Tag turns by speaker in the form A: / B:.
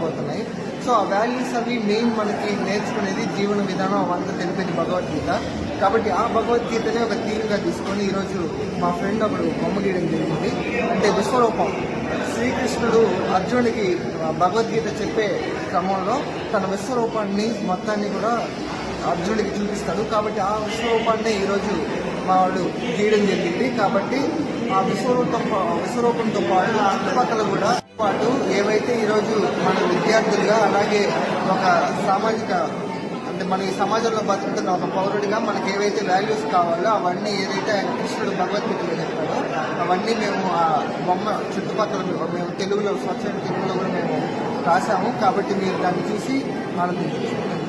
A: ఉండబోతున్నాయి. సో ఆ వాల్యూస్ అవి మెయిన్ మనకి నేర్చుకునేది జీవన విధానం అవంతా తెలిపేది భగవద్గీత. కాబట్టి ఆ భగవద్గీతనే ఒక థీమ్గా తీసుకొని ఈరోజు మా ఫ్రెండ్ ఒకడు బొమ్మ గీయడం జరిగింది. అంటే విశ్వరూపం. శ్రీకృష్ణుడు అర్జునుడికి భగవద్గీత చెప్పే క్రమంలో తన విశ్వరూపాన్ని మొత్తాన్ని కూడా అర్జునుడికి చూపిస్తాడు. కాబట్టి ఆ విశ్వరూపాన్ని ఈరోజు మా వాళ్ళు గీయడం జరిగింది. కాబట్టి ఆ విశ్వరూపంతో పాటు చుట్టుపక్కల కూడా పాటు ఏవైతే ఈరోజు మన విద్యార్థులుగా అలాగే ఒక సామాజిక అంటే మన ఈ సమాజంలో బతుకుతున్న ఒక పౌరుడిగా మనకి ఏవైతే వాల్యూస్ కావాలో అవన్నీ ఏదైతే ఆయన కృష్ణుడు భగవద్గీతలో చెప్తాడో అవన్నీ మేము ఆ బొమ్మ చుట్టుపక్కల మేము తెలుగులో స్వచ్ఛమైన తెలుగులో కూడా మేము రాసాము. కాబట్టి మీరు దాన్ని చూసి ఆనందించవచ్చు.